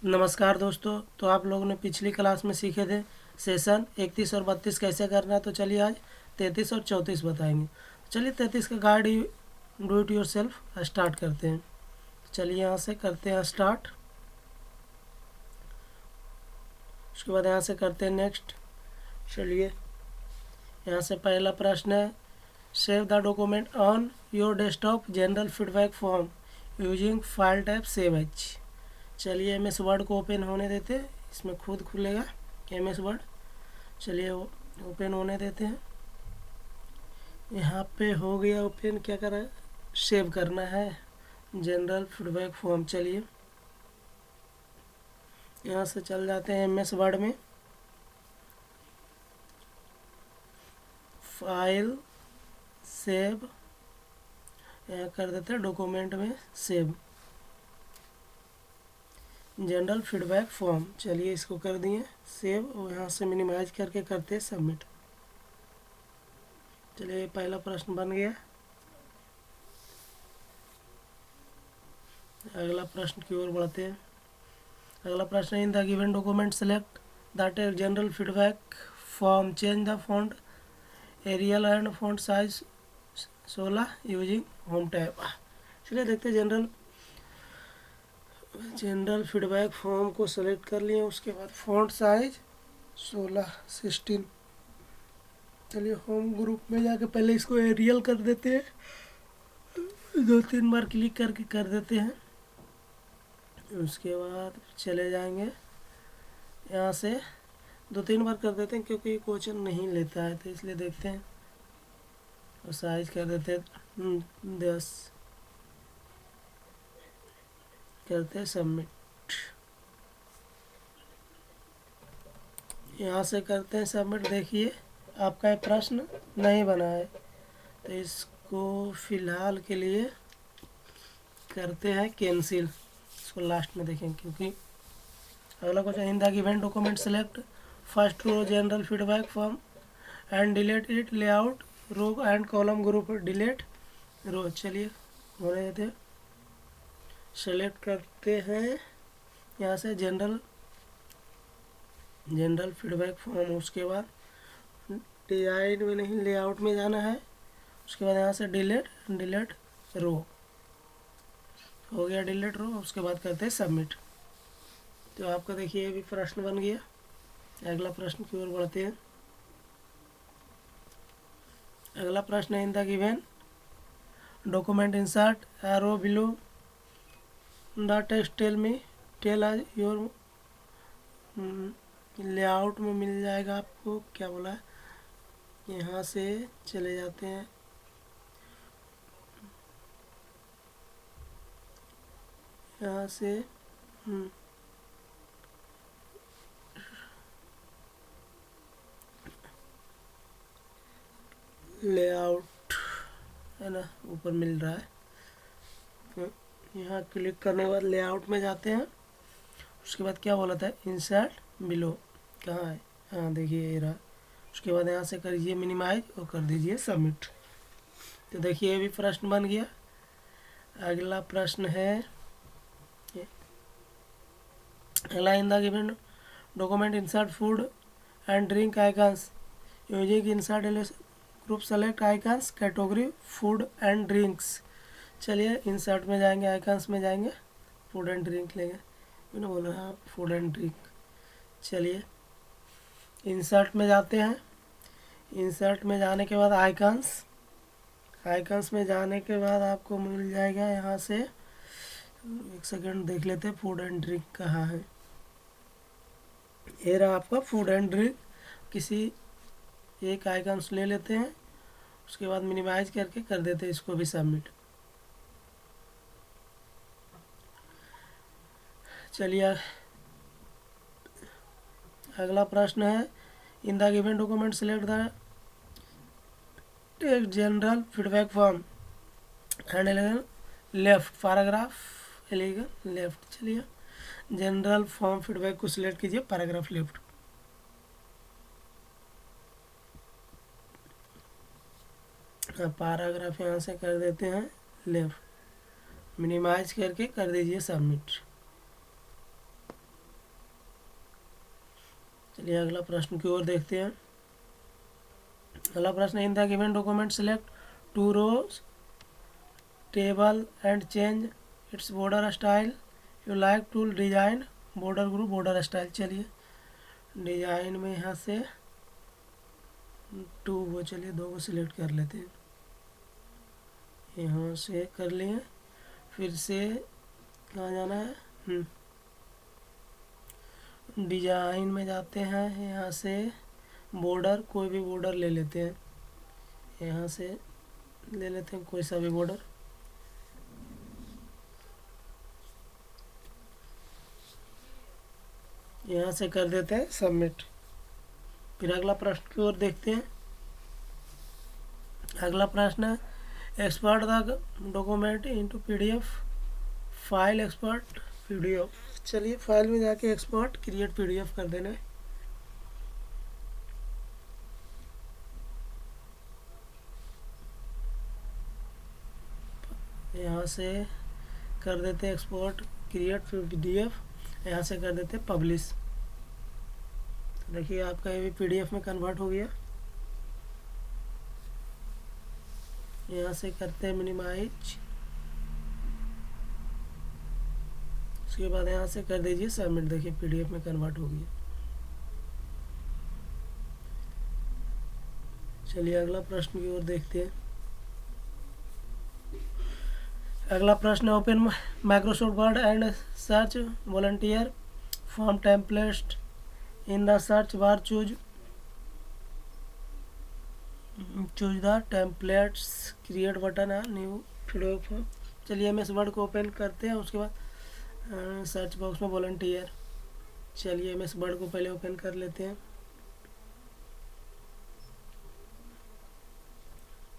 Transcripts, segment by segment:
नमस्कार दोस्तों। तो आप लोगों ने पिछली क्लास में सीखे थे सेशन 31 और 32 कैसे करना है। तो चलिए आज 33 और 34 बताएंगे। चलिए 33 का guide do it your self start करते हैं। चलिए यहाँ से करते हैं स्टार्ट। उसके बाद यहाँ से करते हैं नेक्स्ट। चलिए यहाँ से पहला प्रश्न है, save the document on your desktop general feedback form using file type save H. चलिए एम एस वर्ड को ओपन होने देते हैं, इसमें खुद खुलेगा एम एस वर्ड। चलिए ओपन होने देते हैं। यहाँ पे हो गया ओपन। क्या करा है, सेव करना है जनरल फीडबैक फॉर्म। चलिए यहाँ से चल जाते हैं एम एस वर्ड में, फाइल सेव, यहाँ कर देते हैं डॉक्यूमेंट में सेव जनरल फीडबैक फॉर्म। चलिए इसको कर दिए सेव और यहाँ से मिनिमाइज करके करते हैं सबमिट। चलिए पहला प्रश्न बन गया। अगला प्रश्न की ओर बढ़ते हैं। अगला प्रश्न, in the given document select the general feedback form, change the font Arial and font size 16 using home tab. चलिए देखते हैं जनरल फीडबैक फॉर्म को सेलेक्ट कर लिए, उसके बाद फॉन्ट साइज 16 चलिए होम ग्रुप में जाके पहले इसको एरियल कर देते हैं, 2-3 बार क्लिक करके कर देते हैं। उसके बाद चले जाएंगे यहाँ से 2-3 बार कर देते हैं क्योंकि क्वेश्चन नहीं लेता है, तो इसलिए देखते हैं। और साइज कर देते हैं 10, करते हैं सबमिट। यहाँ से करते हैं सबमिट। देखिए आपका एक प्रश्न नहीं बना है, तो इसको फिलहाल के लिए करते हैं कैंसिल। इसको लास्ट में देखें क्योंकि अगला question, in the given document select first row general feedback form and delete it layout row and column group delete row. चलिए होने देते हैं, सेलेक्ट करते हैं यहाँ से जनरल फीडबैक फॉर्म। उसके बाद डिजाइन में नहीं, लेआउट में जाना है। उसके बाद यहाँ से डिलीट रो हो गया, डिलीट रो। उसके बाद करते हैं सबमिट। तो आपका देखिए ये भी प्रश्न बन गया। अगला प्रश्न की ओर बढ़ते हैं। अगला प्रश्न है, in the given document insert arrow below the text tell us your. Layout में मिल जाएगा आपको, क्या बोला है, यहाँ से चले जाते हैं। यहाँ से लेआउट है ना, ऊपर मिल रहा है। तो यहाँ क्लिक करने के बाद लेआउट में जाते हैं। उसके बाद क्या बोला था, इंसर्ट बिलो, कहाँ है, हाँ देखिए ये रहा। उसके बाद यहाँ से करिए मिनिमाइज और कर दीजिए सबमिट। तो देखिए ये भी प्रश्न बन गया। अगला प्रश्न है, अगला, इन the given document insert food and drink icons using insert group select icons category food and drinks. चलिए इंसर्ट में जाएंगे, आइकन्स में जाएंगे, फूड एंड ड्रिंक लेंगे। मैंने बोला हाँ फूड एंड ड्रिंक। चलिए इंसर्ट में जाते हैं। इंसर्ट में जाने के बाद आइकन्स में जाने के बाद आपको मिल जाएगा यहाँ से, एक सेकंड देख लेते हैं फूड एंड ड्रिंक कहाँ है। ये रहा आपका फूड एंड ड्रिंक। किसी एक आइकन्स ले लेते हैं, उसके बाद मिनिमाइज करके कर देते हैं इसको भी सबमिट। चलिए अगला प्रश्न है, in the given document select the general feedback form and left paragraph align left. चलिए जनरल फॉर्म फीडबैक को सिलेक्ट कीजिए, पैराग्राफ लेफ्ट। पैराग्राफ यहाँ से कर देते हैं लेफ्ट, मिनिमाइज करके कर दीजिए सबमिट। चलिए अगला प्रश्न की ओर देखते हैं। अगला प्रश्न, in the given document select 2 rows table and change its border style you like to design border group border style. चलिए डिजाइन में यहाँ से 2 वो, चलिए 2 को सिलेक्ट कर लेते हैं, यहाँ से कर लिए। फिर से कहाँ जाना है, डिजाइन में जाते हैं, यहाँ से बॉर्डर कोई भी बॉर्डर ले लेते हैं, यहाँ से ले लेते हैं कोई सा भी बॉर्डर। यहाँ से कर देते हैं सबमिट। फिर अगला प्रश्न की ओर देखते हैं। अगला प्रश्न है, expert the document into PDF file expert PDF. चलिए फाइल में जाके एक्सपर्ट क्रिएट पीडीएफ कर देना है। यहाँ से कर देते हैं एक्सपोर्ट क्रिएट पीडीएफ, यहाँ से कर देते हैं पब्लिश। तो देखिए आपका ये भी पीडीएफ में कन्वर्ट हो गया। यहाँ से करते हैं मिनिमाइज, उसके बाद यहाँ से कर दीजिए सबमिट। देखिए पीडीएफ में कन्वर्ट हो गया। चलिए अगला प्रश्न की ओर देखते हैं। अगला प्रश्न, open Microsoft word and search volunteer form template in the search bar choose the templates create button है न्यू पीडीएफ फॉर्म। चलिए एमएस वर्ड को ओपन करते हैं, उसके बाद सर्च बॉक्स में वॉलंटियर। चलिए एमएस वर्ड को पहले ओपन कर लेते हैं,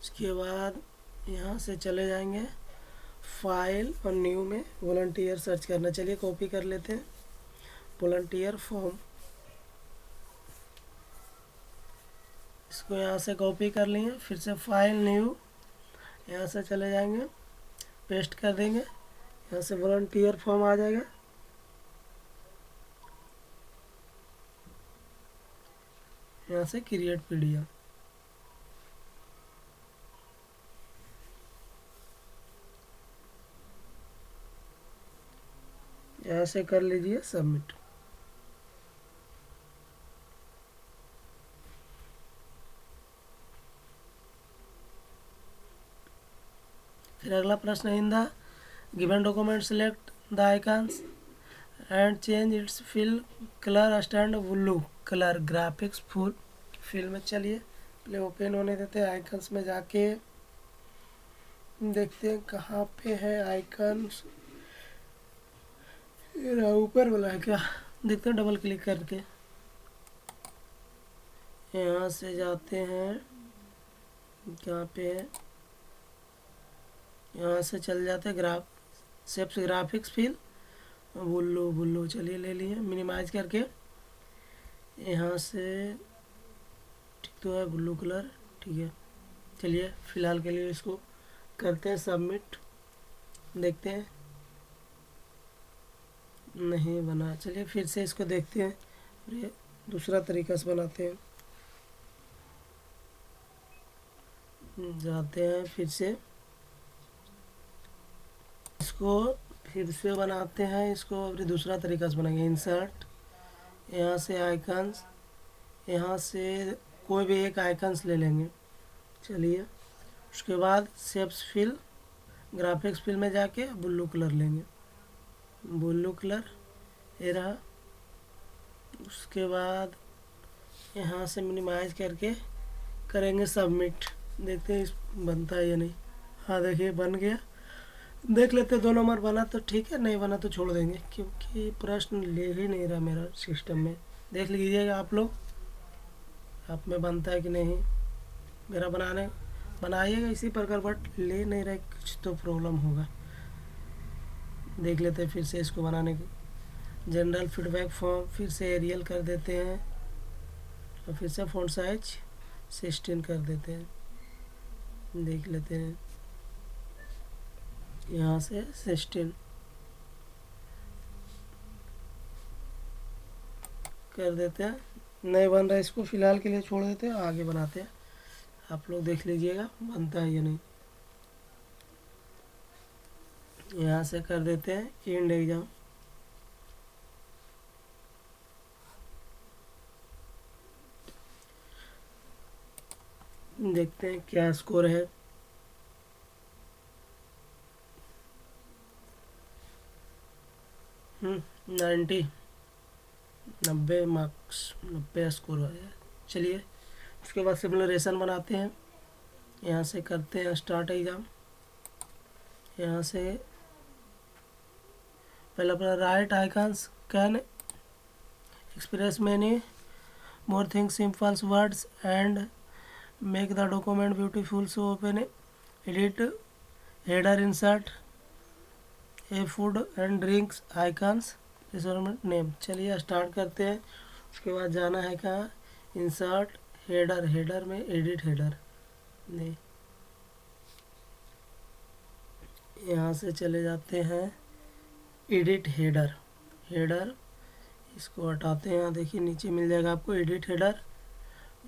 उसके बाद यहाँ से चले जाएंगे फाइल और न्यू में वॉलंटियर सर्च करना। चलिए कॉपी कर लेते हैं वॉलंटियर फॉर्म, इसको यहाँ से कॉपी कर लिए। फिर से फाइल न्यू, यहाँ से चले जाएंगे पेस्ट कर देंगे, यहाँ से वॉलंटियर फॉर्म आ जाएगा। यहाँ से क्रिएट पीडीएफ, यहाँ से कर लीजिए सबमिट। फिर अगला प्रश्न, in the given document select the icons and change its fill colour stand blue colour graphics full fill में। चलिए पहले ओपन होने देते हैं, आइकन्स में जाके देखते हैं कहाँ पे है आइकन्स। ऊपर वाला है क्या, देखते हैं डबल क्लिक करके। यहाँ से जाते हैं, कहाँ पे है, यहाँ से चल जाते हैं सेप्स ग्राफिक्स फिल बुल्लू बुल्लू। चलिए ले लिए मिनिमाइज करके, यहाँ से ठीक तो है ब्लू कलर, ठीक है। चलिए फ़िलहाल के लिए इसको करते हैं सबमिट, देखते हैं नहीं बना। चलिए फिर से इसको देखते हैं, ये दूसरा तरीका से बनाते हैं। जाते हैं फिर से, इसको फिर से बनाते हैं, इसको अभी दूसरा तरीका से बनाएंगे। इंसर्ट, यहाँ से आइकन्स, यहाँ से कोई भी एक आइकन्स ले लेंगे। चलिए उसके बाद शेप्स फिल ग्राफिक्स फिल में जाके ब्लू कलर लेंगे, ब्लू कलर ये रहा। उसके बाद यहाँ से मिनिमाइज करके करेंगे सबमिट, देखते हैं इस बनता है या नहीं। हाँ देखिए बन गया। देख लेते हैं 2 नंबर बना तो ठीक है, नहीं बना तो छोड़ देंगे, क्योंकि प्रश्न ले ही नहीं रहा मेरा सिस्टम में। देख लीजिएगा आप लोग, आप में बनता है कि नहीं। मेरा बनाइएगा इसी प्रकार, बट ले नहीं रहा, कुछ तो प्रॉब्लम होगा। देख लेते हैं फिर से इसको बनाने की। जनरल फीडबैक फॉर्म फिर से एरियल कर देते हैं, और फिर से फ़ॉन्ट साइज 16 कर देते हैं। देख लेते हैं यहाँ से 16 कर देते हैं, नहीं बन रहा है, इसको फ़िलहाल के लिए छोड़ देते हैं, आगे बनाते हैं। आप लोग देख लीजिएगा बनता है या नहीं। यहाँ से कर देते हैं एंड एग्ज़ाम। देखते हैं क्या स्कोर है। हम्म, 90, 90 मार्क्स, 90 स्कोर है। चलिए उसके बाद सिमुलेशन बनाते हैं। यहाँ से करते हैं स्टार्ट एग्ज़ाम। यहाँ से पहला अपना right icons can express many more things simple words and make the document beautiful. So open edit header insert A food and drinks icons restaurant name. चलिए स्टार्ट करते हैं। उसके बाद जाना है कहाँ, इंसर्ट हेडर, हेडर में एडिट हेडर नहीं, यहाँ से चले जाते हैं एडिट हेडर, हेडर इसको हटाते हैं। यहाँ देखिए नीचे मिल जाएगा आपको एडिट हेडर।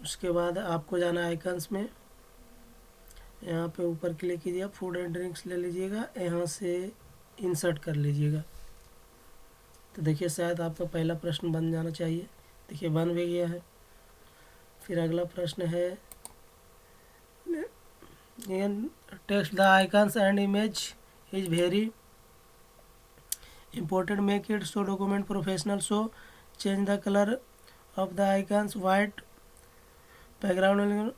उसके बाद आपको जाना आइकन्स में, यहाँ पे ऊपर क्लिक कीजिए, फूड एंड ड्रिंक्स ले लीजिएगा, यहाँ से इंसर्ट कर लीजिएगा। तो देखिए शायद आपका पहला प्रश्न बन जाना चाहिए। देखिए बन भी गया है। फिर अगला प्रश्न है text the icons and image is very important, make it so document professional, so change the color of the icons white background।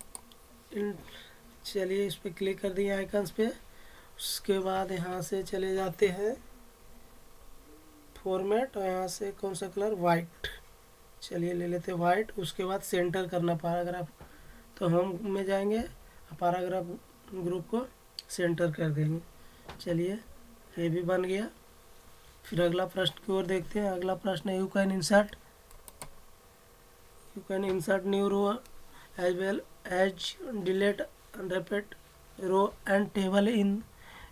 चलिए इस पर क्लिक कर दिए आइकन्स पे। उसके बाद यहाँ से चले जाते हैं फॉर्मेट और यहाँ से कौन सा कलर, वाइट। चलिए ले लेते हैं वाइट। उसके बाद सेंटर करना पैराग्राफ, तो हम में जाएंगे, पैराग्राफ ग्रुप को सेंटर कर देंगे। चलिए ये भी बन गया। फिर अगला प्रश्न की ओर देखते हैं। अगला प्रश्न है you can insert new row as well as delete unrepeat row and table in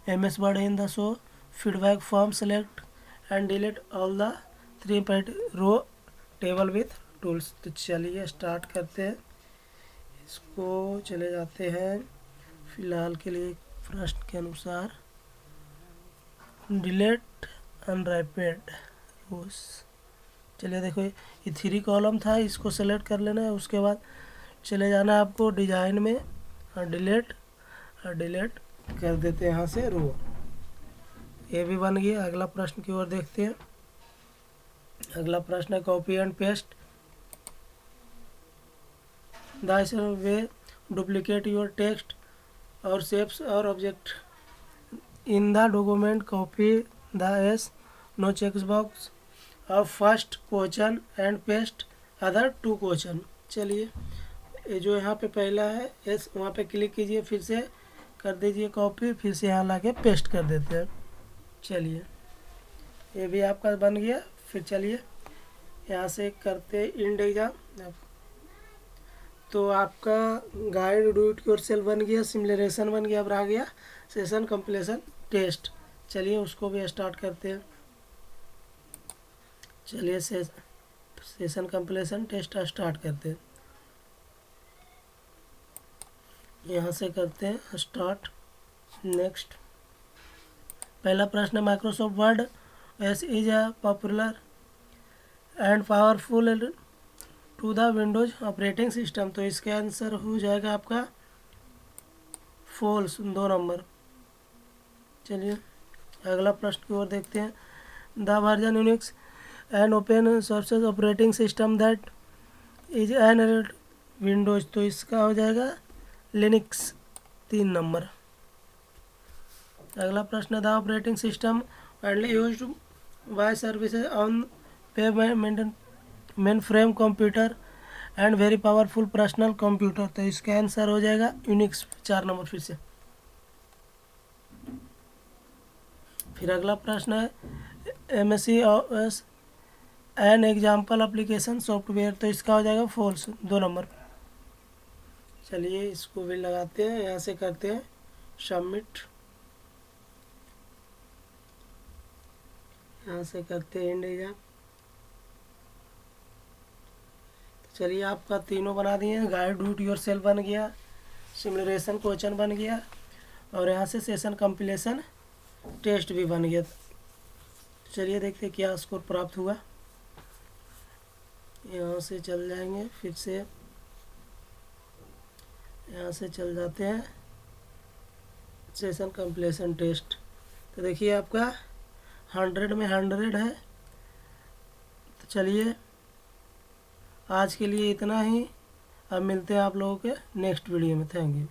MS Word in the show feedback form, select and delete all the 3 row table with tools. तो चलिए स्टार्ट करते हैं। इसको चले जाते हैं फिलहाल के लिए प्रश्न के अनुसार डिलीट अनरैपिड रोज। चलिए देखो ये 3 कॉलम था, इसको सेलेक्ट कर लेना है। उसके बाद चले जाना है आपको डिजाइन में और डिलीट कर देते हैं यहाँ से रो। ये भी बन गया। अगला प्रश्न की ओर देखते हैं। अगला प्रश्न है copy and paste the way duplicate your text और शेप्स और object in the document, copy the S no check box of first question and paste other 2 question. चलिए ये जो यहाँ पे पहला है एस, वहाँ पे क्लिक कीजिए, फिर से कर दीजिए कॉपी, फिर से यहाँ लाके पेस्ट कर देते हैं। चलिए ये भी आपका बन गया। फिर चलिए यहाँ से करते इंड एग्जाम। तो आपका गाइड डू इट योरसेल्फ बन गया, सिमुलेशन बन गया। अब रह गया सेशन कंप्लीशन टेस्ट। चलिए उसको भी स्टार्ट करते हैं। चलिए सेशन कंप्लीशन टेस्ट स्टार्ट करते हैं। यहाँ से करते हैं स्टार्ट नेक्स्ट। पहला प्रश्न है Microsoft Word as is a popular and powerful to the Windows operating system. तो इसका आंसर हो जाएगा आपका फॉल्स, 2 नंबर। चलिए अगला प्रश्न की ओर देखते हैं। The version Unix an open source operating system that is an Windows. तो इसका हो जाएगा लिनक्स, 3 नंबर। अगला प्रश्न the operating system widely used by services on main frame computer and very powerful personal computer. तो इसका आंसर हो जाएगा यूनिक्स, 4 नंबर फिर से। फिर अगला प्रश्न है MS an example application software. तो इसका हो जाएगा फॉल्स, 2 नंबर। चलिए इसको भी लगाते हैं, यहाँ से करते हैं सबमिट। यहाँ से करते हैं एंड एग्जाम। तो चलिए आपका तीनों बना दिए। गाइड डू इट योरसेल्फ बन गया, सिमुलेशन क्वेश्चन बन गया, और यहाँ से सेशन कंप्लीशन टेस्ट भी बन गया। चलिए देखते हैं क्या स्कोर प्राप्त हुआ। यहाँ से चल जाएंगे, फिर से यहाँ से चल जाते हैं सेशन कंप्लीशन टेस्ट। तो देखिए आपका 100 में 100 है। तो चलिए आज के लिए इतना ही। अब मिलते हैं आप लोगों के नेक्स्ट वीडियो में। Thank you.